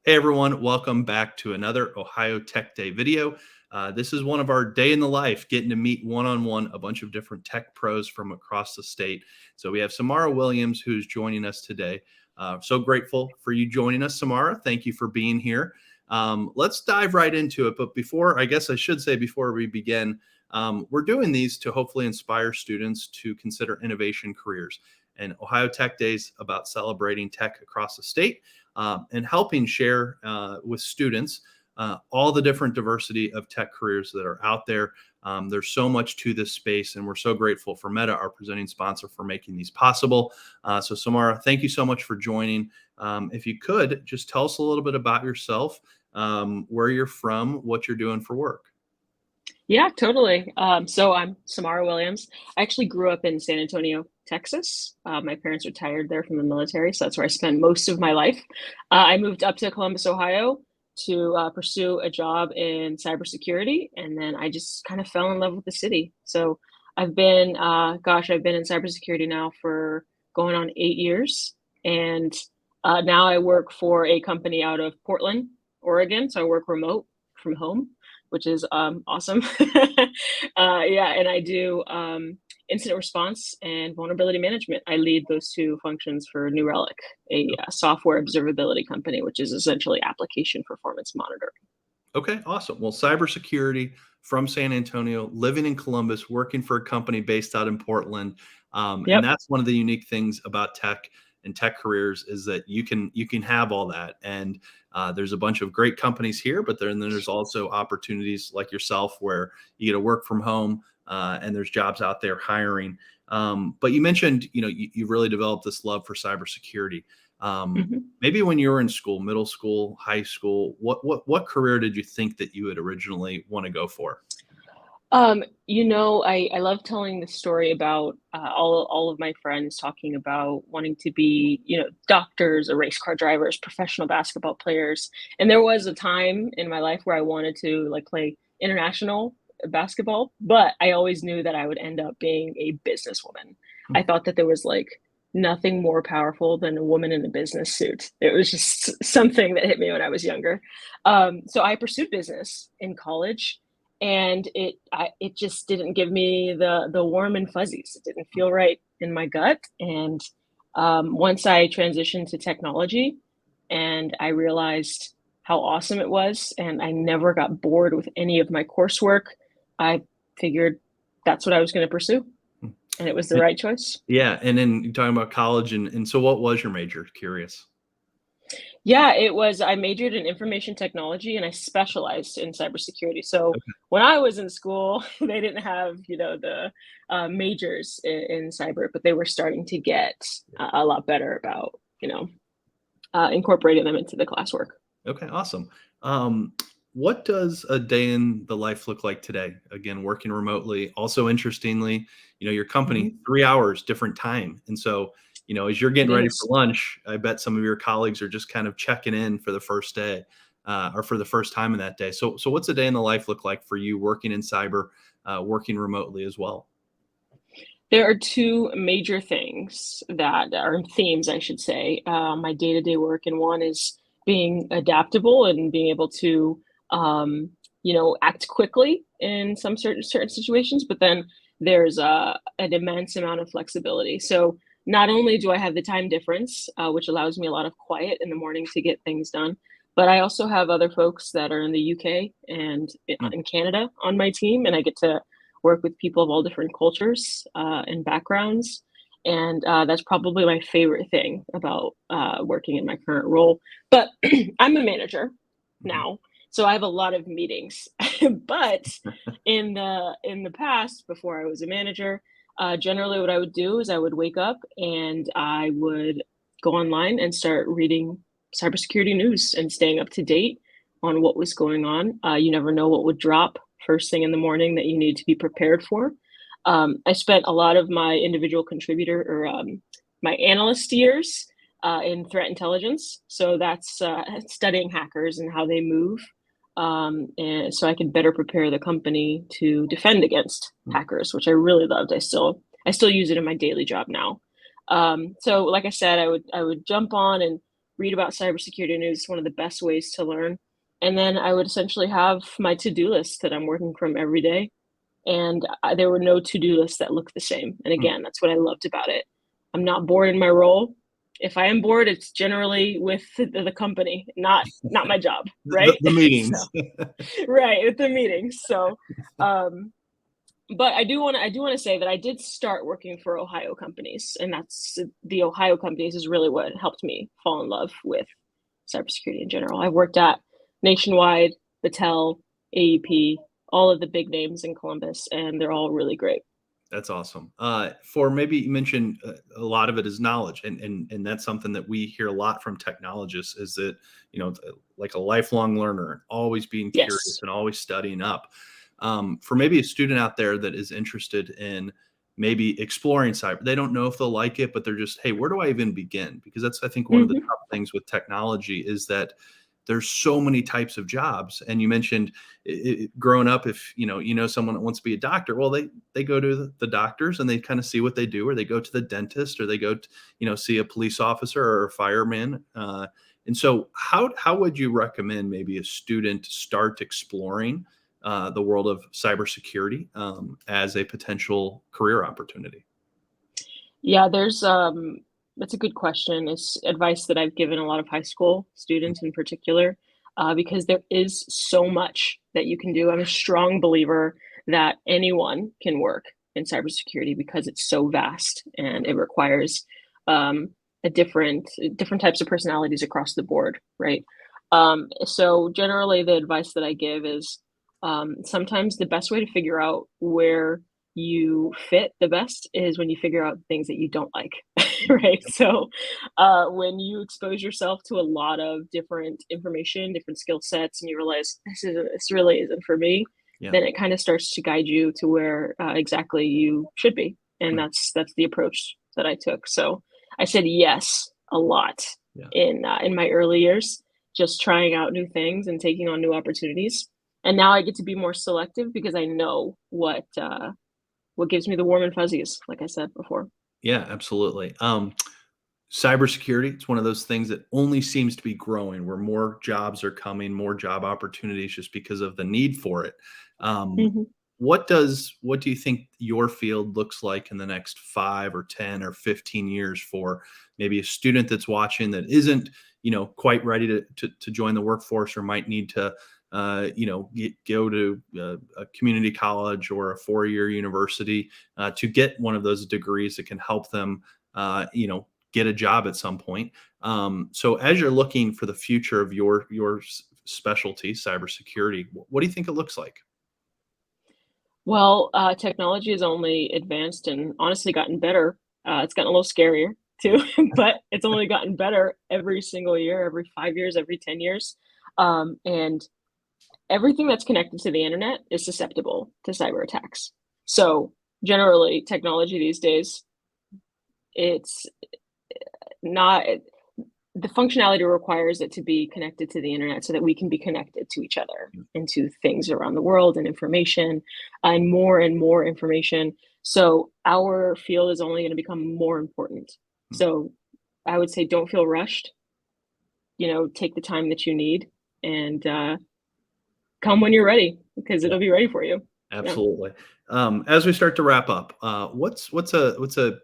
Hey everyone, welcome back to another Ohio Tech Day video. This is one of our day in the life, getting to meet one-on-one a bunch of different tech pros from across the state. So we have Samara Williams who's joining us today. So grateful for you joining us, Samara. Thank you for being here. Let's dive right into it. But before, I guess I should say before we begin, we're doing these to hopefully inspire students to consider innovation careers. And Ohio Tech Day is about celebrating tech across the state and helping share with students all the different diversity of tech careers that are out there. There's so much to this space, and we're so grateful for Meta, our presenting sponsor, for making these possible. So Samara, thank you so much for joining. If you could, just tell us a little bit about yourself, where you're from, what you're doing for work. Yeah, totally. So I'm Samara Williams. I actually grew up in San Antonio, Texas. My parents retired there from the military, so that's where I spent most of my life. I moved up to Columbus, Ohio to pursue a job in cybersecurity, and then I just kind of fell in love with the city. So I've been in cybersecurity now for going on 8 years, and now I work for a company out of Portland, Oregon. So I work remote from home, which is awesome. Yeah, and I do incident response and vulnerability management. I lead those two functions for New Relic, a software observability company, which is essentially application performance monitoring. Okay, awesome. Well, cybersecurity from San Antonio, living in Columbus, working for a company based out in Portland, and Yep. that's one of the unique things about tech and tech careers is that you can have all that. And there's a bunch of great companies here, but then there's also opportunities like yourself where you get to work from home, and there's jobs out there hiring. But you mentioned, you really developed this love for cybersecurity. Mhm. Maybe when you were in school, middle school, high school, what career did you think that you would originally want to go for? I love telling the story about all of my friends talking about wanting to be, doctors or race car drivers, professional basketball players. And there was a time in my life where I wanted to like play international basketball, but I always knew that I would end up being a businesswoman. Hmm. I thought that there was like nothing more powerful than a woman in a business suit. It was just something that hit me when I was younger. So I pursued business in college, and it just didn't give me the warm and fuzzies. It didn't feel right in my gut. And once I transitioned to technology, and I realized how awesome it was, and I never got bored with any of my coursework, I figured that's what I was going to pursue, and it was the right choice. Yeah, and then you're talking about college, and so what was your major? Curious. Yeah, it was. I majored in information technology and I specialized in cybersecurity. So when I was in school, they didn't have, the majors in cyber, but they were starting to get a lot better about, incorporating them into the classwork. Okay, awesome. What does a day in the life look like today? Again, working remotely. Also, interestingly, your company, Mhm. 3 hours, different time. And so, as you're It getting ready for is. lunch, I bet some of your colleagues are just kind of checking in for the first day, or for the first time in that day. So what's a day in the life look like for you working in cyber, working remotely as well? There are two major things that are themes, I should say, my day-to-day work, and one is being adaptable and being able to, act quickly in some certain situations. But then there's an immense amount of flexibility. So not only do I have the time difference, which allows me a lot of quiet in the morning to get things done, but I also have other folks that are in the UK and Hmm. in Canada on my team, and I get to work with people of all different cultures and backgrounds. And that's probably my favorite thing about working in my current role. But I'm a manager Hmm. now, so I have a lot of meetings. But in the past, before I was a manager, generally what I would do is I would wake up and I would go online and start reading cybersecurity news and staying up to date on what was going on. You never know what would drop first thing in the morning that you need to be prepared for. I spent a lot of my individual contributor or my analyst years in threat intelligence. So that's studying hackers and how they move. And so I could better prepare the company to defend against hackers, which I really loved. I still use it in my daily job now. So like I said, I would jump on and read about cybersecurity news. It's one of the best ways to learn. And then I would essentially have my to-do list that I'm working from every day. And there were no to-do lists that looked the same. And Hmm. again, that's what I loved about it. I'm not bored in my role. If I am bored, it's generally with the company, not my job, right? The So meetings. right, with the meetings. So um but I do want to say that I did start working for Ohio companies, and that's the Ohio companies is really what helped me fall in love with cybersecurity in general. I've worked at Nationwide, Battelle, AEP, all of the big names in Columbus, and they're all really great. That's awesome. For maybe you mentioned a lot of it is knowledge, and that's something that we hear a lot from technologists is that like a lifelong learner, and always being curious Yes. and always studying up. For maybe a student out there that is interested in maybe exploring cyber, they don't know if they'll like it, but they're just, hey, where do I even begin? Because that's I think one of the Hmm. tough things with technology is that there's so many types of jobs. And you mentioned growing up, if someone that wants to be a doctor, well, they go to the doctors and they kind of see what they do, or they go to the dentist, or they go to see a police officer or a fireman. And so how would you recommend maybe a student start exploring the world of cybersecurity as a potential career opportunity? Yeah, that's a good question. It's advice that I've given a lot of high school students in particular, because there is so much that you can do. I'm a strong believer that anyone can work in cybersecurity because it's so vast and it requires um, a different types of personalities across the board, right? So generally, the advice that I give is sometimes the best way to figure out where you fit the best is when you figure out things that you don't like, right? So when you expose yourself to a lot of different information, different skill sets, and you realize this really isn't for me, Yeah. then it kind of starts to guide you to where exactly you should be. And Hmm. that's the approach that I took. So I said yes a lot Yeah. in my early years, just trying out new things and taking on new opportunities. And now I get to be more selective because I know what gives me the warm and fuzzies, like I said before. Yeah, absolutely. Cybersecurity, it's one of those things that only seems to be growing, where more jobs are coming, more job opportunities just because of the need for it. Um, Mhm. what do you think your field looks like in the next 5 or 10 or 15 years for maybe a student that's watching that isn't, quite ready to join the workforce, or might need to, go to a community college or a 4-year university to get one of those degrees that can help them, get a job at some point. So as you're looking for the future of your specialty, cybersecurity, what do you think it looks like? Well, technology has only advanced and honestly gotten better. It's gotten a little scarier Yeah. too, but it's only gotten better every single year, every 5 years, every 10 years. And everything that's connected to the internet is susceptible to cyber attacks. So generally, technology these days, it's not the functionality requires it to be connected to the internet so that we can be connected to each other and to things around the world and information and more information. So our field is only going to become more important. Mm. So I would say don't feel rushed. Take the time that you need and come when you're ready because Yeah, it'll be ready for you. Yeah. absolutely. As we start to wrap up, what's a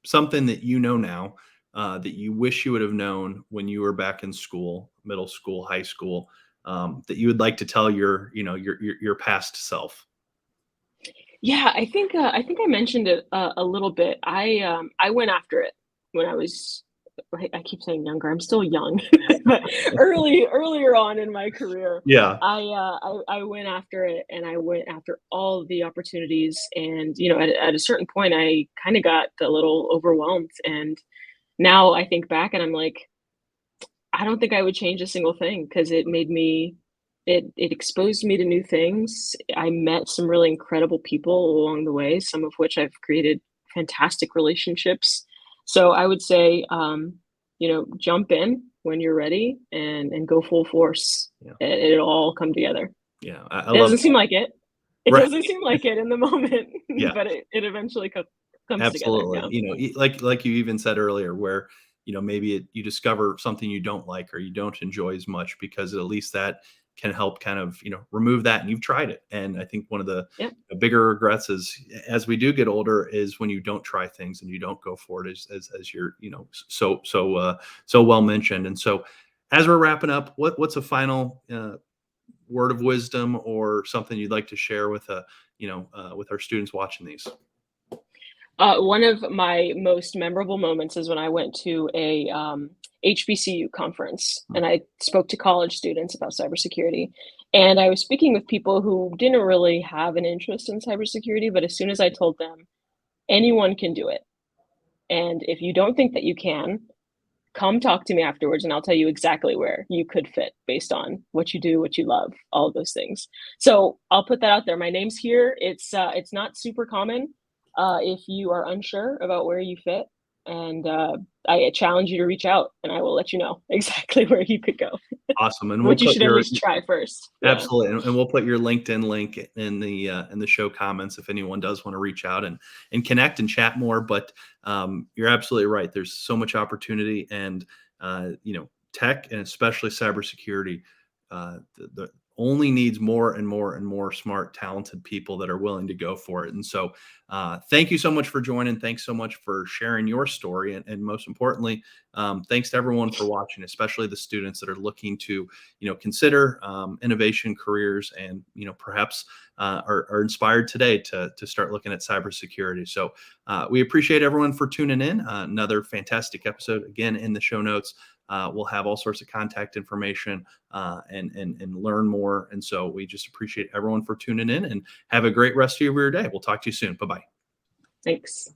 something that you know now that you wish you would have known when you were back in school, middle school, high school, that you would like to tell your past self? Yeah, I think I mentioned it a little bit. I went after it when I was I keep saying younger. I'm still young, but earlier on in my career, Yeah. I went after it and I went after all of the opportunities. And at a certain point, I kind of got a little overwhelmed. And now I think back and I'm like, I don't think I would change a single thing because it exposed me to new things. I met some really incredible people along the way, some of which I've created fantastic relationships. So I would say, jump in when you're ready and go full force. Yeah. It'll all come together. Yeah. I It love doesn't that. seem like it. It Right. doesn't seem like it in the moment, Yeah. but it eventually comes together. Absolutely. Yeah. Like you even said earlier, where maybe you discover something you don't like or you don't enjoy as much, because at least that can help kind of, remove that, and you've tried it. And I think one of the Yeah. bigger regrets is, as we do get older, is when you don't try things and you don't go for it, as you're, so well mentioned. And so as we're wrapping up, what's a final word of wisdom or something you'd like to share with with our students watching these? One of my most memorable moments is when I went to a HBCU conference and I spoke to college students about cybersecurity. And I was speaking with people who didn't really have an interest in cybersecurity, but as soon as I told them anyone can do it, and if you don't think that you can, come talk to me afterwards and I'll tell you exactly where you could fit based on what you do, what you love, all of those things. So I'll put that out there. My name's here. It's not super common if you are unsure about where you fit, and I challenge you to reach out, and I will let you know exactly where you could go. Awesome. And we'll What you put should at least try first. Yeah. absolutely, and we'll put your LinkedIn link in the show comments if anyone does want to reach out and connect and chat more. But you're absolutely right. There's so much opportunity, and tech, and especially cybersecurity, the only needs more and more and more smart, talented people that are willing to go for it. And so, thank you so much for joining. Thanks so much for sharing your story, and most importantly, thanks to everyone for watching, especially the students that are looking to, consider innovation careers, and perhaps are inspired today to start looking at cybersecurity. So we appreciate everyone for tuning in. Another fantastic episode. Again, in the show notes, we'll have all sorts of contact information and learn more. And so we just appreciate everyone for tuning in, and have a great rest of your day. We'll talk to you soon. Bye-bye. Thanks.